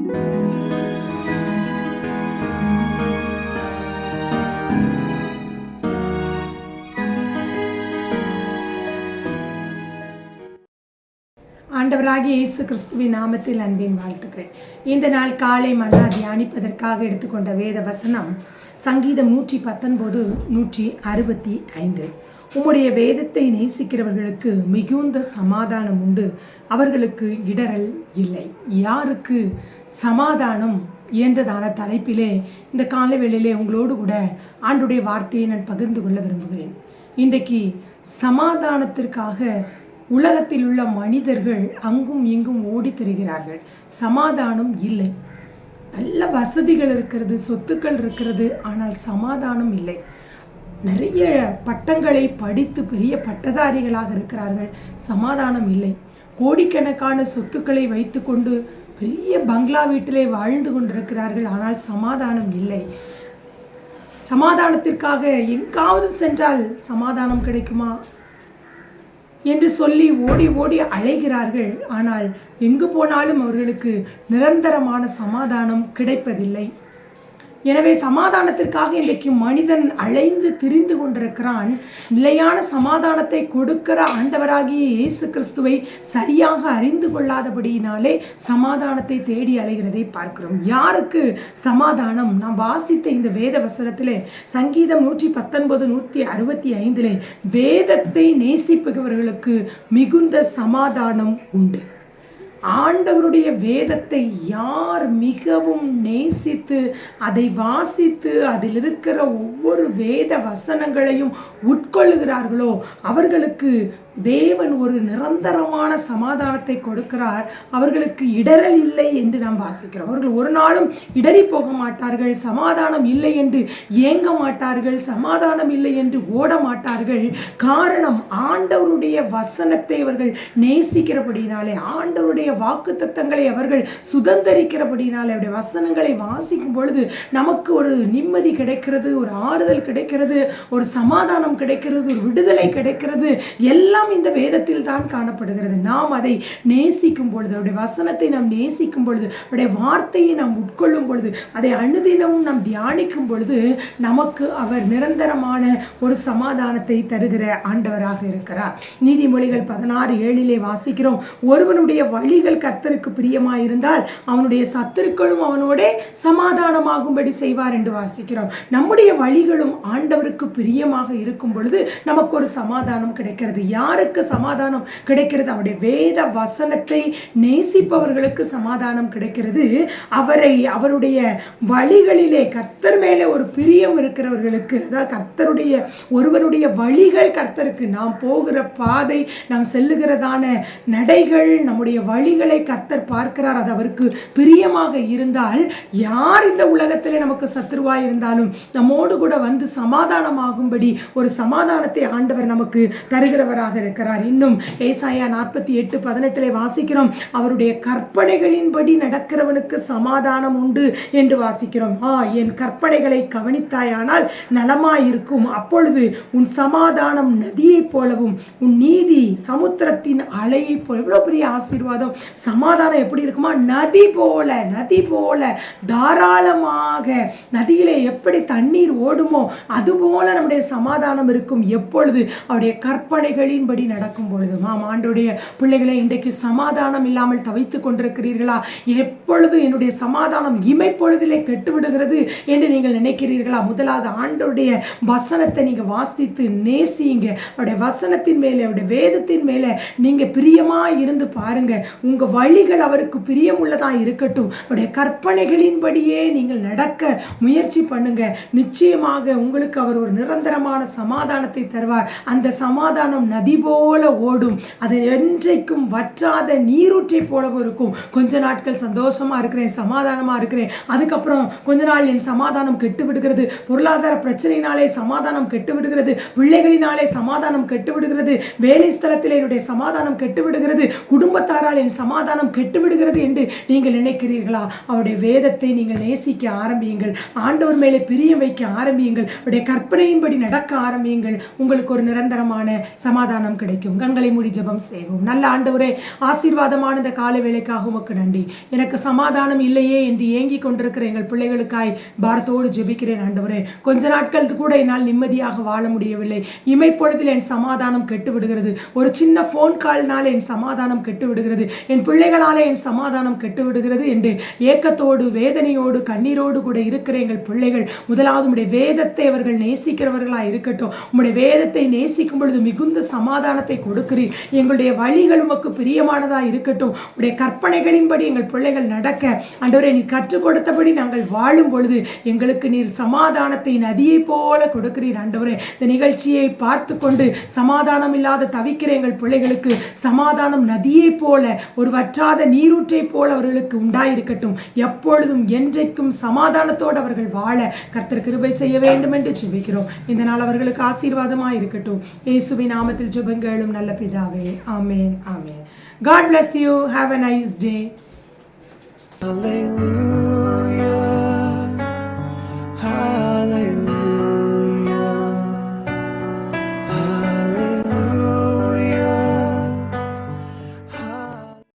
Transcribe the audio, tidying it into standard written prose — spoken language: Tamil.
ஆண்டவராகிய இயேசு கிறிஸ்துவின் நாமத்தில் அன்பின் வாழ்த்துக்கள். இந்த நாள் காலை மன்னா தியானிப்பதற்காக எடுத்துக்கொண்ட வேத வசனம் சங்கீதம் 119 165. உம்முடைய வேதத்தை நேசிக்கிறவர்களுக்கு மிகுந்த சமாதானம் உண்டு, அவர்களுக்கு இடரல் இல்லை. யாருக்கு சமாதானம் என்றதான தலைப்பிலே இந்த காலவேளையிலே உங்களோடு கூட ஆண்டுடைய வார்த்தையை நான் பகிர்ந்து கொள்ள விரும்புகிறேன். இன்றைக்கு சமாதானத்திற்காக உலகத்தில் உள்ள மனிதர்கள் அங்கும் இங்கும் ஓடி திரிகிறார்கள். சமாதானம் இல்லை. நல்ல வசதிகள் இருக்கிறது, சொத்துக்கள் இருக்கிறது, ஆனால் சமாதானம் இல்லை. நிறைய பட்டங்களை படித்து பெரிய பட்டதாரிகளாக இருக்கிறார்கள், சமாதானம் இல்லை. கோடிக்கணக்கான சொத்துக்களை வைத்து கொண்டு பெரிய பங்களா வீட்டிலே வாழ்ந்து கொண்டிருக்கிறார்கள், ஆனால் சமாதானம் இல்லை. சமாதானத்திற்காக எங்காவது சென்றால் சமாதானம் கிடைக்குமா என்று சொல்லி ஓடி ஓடி அலைகிறார்கள். ஆனால் எங்கு போனாலும் அவர்களுக்கு நிரந்தரமான சமாதானம் கிடைப்பதில்லை. எனவே சமாதானத்திற்காக இன்றைக்கு மனிதன் அலைந்து திரிந்து கொண்டிருக்கிறான். நிலையான சமாதானத்தை கொடுக்கிற ஆண்டவராகிய இயேசு கிறிஸ்துவை சரியாக அறிந்து கொள்ளாதபடியினாலே சமாதானத்தை தேடி அலைகிறதை பார்க்கிறோம். யாருக்கு சமாதானம்? நாம் வாசித்த இந்த வேத வசனத்திலே சங்கீதம் 119 165 வேதத்தை நேசிப்பவர்களுக்கு மிகுந்த சமாதானம் உண்டு. ஆண்டவருடைய வேதத்தை யார் மிகவும் நேசித்து அதை வாசித்து அதில் இருக்கிற ஒவ்வொரு வேத வசனங்களையும் உட்கொள்ளுகிறார்களோ அவர்களுக்கு தேவன் ஒரு நிரந்தரமான சமாதானத்தை கொடுக்கிறார். அவர்களுக்கு இடரல் இல்லை என்று நாம் வாசிக்கிறோம். அவர்கள் ஒரு நாளும் இடறி போக மாட்டார்கள். சமாதானம் இல்லை என்று ஏங்க மாட்டார்கள். சமாதானம் இல்லை என்று ஓட மாட்டார்கள். காரணம், ஆண்டவருடைய வசனத்தை அவர்கள் நேசிக்கிறபடினாலே, ஆண்டவருடைய வாக்குத்தத்தங்களை அவர்கள் சுதந்திரிக்கிறபடினாலே, அவருடைய வசனங்களை வாசிக்கும் பொழுது நமக்கு ஒரு நிம்மதி கிடைக்கிறது, ஒரு ஆறுதல் கிடைக்கிறது, ஒரு சமாதானம் கிடைக்கிறது, ஒரு விடுதலை கிடைக்கிறது. எல்லாம் இந்த வேதத்தில் தான் காணப்படுகிறது. நாம் அதை நேசிக்கும் பொழுது, அவருடைய வசனத்தை நாம் நேசிக்கும் பொழுது, அவருடைய வார்த்தையை நாம் உட்கொள்ளும் பொழுது, அதை அனுதினமும் நாம் தியானிக்கும் பொழுது நமக்கு அவர் நிரந்தரமான ஒரு சமாதானத்தை தருகிற ஆண்டவராக இருக்கிறார். நீதிமொழிகள் 16:7 வாசிக்கிறோம், ஒருவனுடைய வழிகள் கர்த்தருக்கு பிரியமாயிருந்தால் அவனுடைய சத்துருக்களும் அவனோட சமாதானமாகும்படி செய்வார் என்று வாசிக்கிறோம். நம்முடைய வழிகளும் ஆண்டவருக்கு பிரியமாக இருக்கும் பொழுது நமக்கு ஒரு சமாதானம் கிடைக்கிறது. யாருக்கு சமாதானம் கிடைக்கிறது? அவருடைய வேத வசனத்தை நேசிப்பவர்களுக்கு சமாதானம் கிடைக்கிறது. அவருடைய வழிகளிலே கர்த்தர் மேலே ஒரு பிரியம் இருக்கிறவர்களுக்கு, அதாவது கர்த்தருடைய ஒருவனுடைய வழிகள் கர்த்தருக்கு, நாம் போகிற பாதை, நாம் செல்லுகிறதான நடைகள், நம்முடைய வழிகளை கர்த்தர் பார்க்கிறார். அது அவருக்கு பிரியமாக இருந்தால் யார் இந்த உலகத்திலே நமக்கு சத்துருவாய் இருந்தாலும் நம்மோடு கூட வந்து சமாதானமாகும்படி ஒரு சமாதானத்தை ஆண்டவர் நமக்கு தருகிறவராக இருக்கிறார். இன்னும் ஏசாயா 48:18 வாசிக்கிறோம், அவருடைய கற்பனைகளின்படி நடக்கிறவனுக்கு சமாதானம் உண்டு என்று வாசிக்கிறோம். என் கற்பனைகளை கவனித்தாயானால் நலமாயிருக்கும், அப்பொழுது உன் சமாதானம் நதியைப் போலவும் உன் நீதி சமுத்திரத்தின் அலையை போல. எவ்வளவு பெரிய ஆசீர்வாதம்! சமாதானம் எப்படி இருக்குமா? நதி போல, நதி போல தாராளமாக. நதியிலே எப்படி தண்ணீர் ஓடுமோ அதுபோல நம்முடைய சமாதானம் இருக்கும் எப்பொழுது அவருடைய கற்பனைகளின்படி நடக்கும் பொழுது. ஆண்டவருடைய பிள்ளைகளை, இன்றைக்கு சமாதானம் இல்லாமல் தவித்துக் கொண்டிருக்கிறீர்களா? எப்பொழுது என்னுடைய சமாதானம் இமைப்பொழுதிலே கெட்டுவிடுகிறது என்று நீங்கள் நினைக்கிறீர்களா? முதலாவது ஆண்டவருடைய வசனத்தை நீங்க வாசித்து நேசிங்க. அவருடைய வசனத்தின் மேலே, அவருடைய வேதத்தின் மேலே நீங்க பிரியமா இருந்து பாருங்க. உங்க வழிகள் அவருக்கு பிரியம் உள்ளதா இருக்கட்டும். அவருடைய கற்பனைகளின்படியே நீங்கள் நடக்க முயற்சி பண்ணுங்க. நிச்சயமாக உங்களுக்கு அவர் ஒரு நிரந்தரமான சமாதானத்தை தருவார். அந்த சமாதானம் நதி போல ஓடும். அது என்றைக்கும் வற்றாத நீரூற்றை போலவும் இருக்கும். கொஞ்ச நாட்கள் சந்தோஷமா இருக்கிறேன், சமாதானமா இருக்கிறேன், அதுக்கப்புறம் கொஞ்ச நாள் என் சமாதானம் கெட்டு விடுகிறது. பொருளாதார பிரச்சனையினாலே சமாதானம் கெட்டு விடுகிறது, பிள்ளைகளினாலே சமாதானம் கெட்டு விடுகிறது, வேலை ஸ்தலத்தில் என்னுடைய சமாதானம் கெட்டு விடுகிறது, குடும்பத்தாரால் என் சமாதானம் கெட்டு விடுகிறது என்று நீங்கள் நினைக்கிறீர்களா? அவருடைய வேதத்தை நீங்கள் நேசிக்க ஆரம்பியுங்கள். ஆண்டவர் மேலே பிரியம் வைக்க ஆரம்பியுங்கள். அவருடைய கற்பனையின்படி நடக்க ஆரம்பியுங்கள். உங்களுக்கு ஒரு நிரந்தரமான சமாதானம் சமாதானம் கிடைக்கும். கண்களை மூடி ஜெபம் செய்வோம். நல்ல ஆண்டவரே, ஆசீர்வாதமான இந்த கால வேளைக்காக உமக்கு நன்றி. எனக்கு சமாதானம் இல்லையே என்று ஏங்கிக் கொண்டிருக்கிற எங்கள் பிள்ளைகளுக்காய் பாரத்தோடு ஜெபிக்கிறேன் ஆண்டவரே. கொஞ்ச நாட்கள் கூட என்னால் நிம்மதியாக வாழ முடியவில்லை. இமைப்பொழுதில் என் சமாதானம் கெட்டு விடுகிறது. ஒரு சின்ன ஃபோன் கால்னால என் சமாதானம் கெட்டு விடுகிறது. என் பிள்ளைகளால என் சமாதானம் கெட்டு விடுகிறது என்று ஏக்கத்தோடு வேதனையோடு கண்ணீரோடு கூட இருக்கிற எங்கள் பிள்ளைகள் முதலாவது உம்முடைய வேதத்தை அவர்கள் நேசிக்கிறவர்களாக இருக்கட்டும். உம்முடைய வேதத்தை நேசிக்கும் பொழுது மிகுந்த சமாதானத்தை கொடுக்கிறீர். எங்களுடைய வழிகள் உமக்கு பிரியமானதாக இருக்கட்டும். உடைய கற்பனைகளின்படி எங்கள் பிள்ளைகள் நடக்க ஆண்டவரே நீ கற்றுக் கொடுத்தபடி நாங்கள் வாழும் பொழுது எங்களுக்கு நீர் சமாதானத்தை நதியை போல கொடுக்கிறீர் ஆண்டவரே. இந்த நிகழ்ச்சியை பார்த்து கொண்டு சமாதானம் இல்லாத தவிக்கிற எங்கள் பிள்ளைகளுக்கு சமாதானம் நதியை போல ஒரு வற்றாத நீரூற்றை போல அவர்களுக்கு உண்டாயிருக்கட்டும். எப்பொழுதும் என்றைக்கும் சமாதானத்தோடு அவர்கள் வாழ கர்த்தர் கிருபை செய்ய வேண்டும் என்று ஜெபிக்கிறோம். இந்த நாள் அவர்களுக்கு ஆசீர்வாதமாக இருக்கட்டும். இயேசுவின் நாமத்தில் ஜெபங்களும் நல்ல பிதாவே. ஆமென். ஆமென். God bless you. Have a nice day.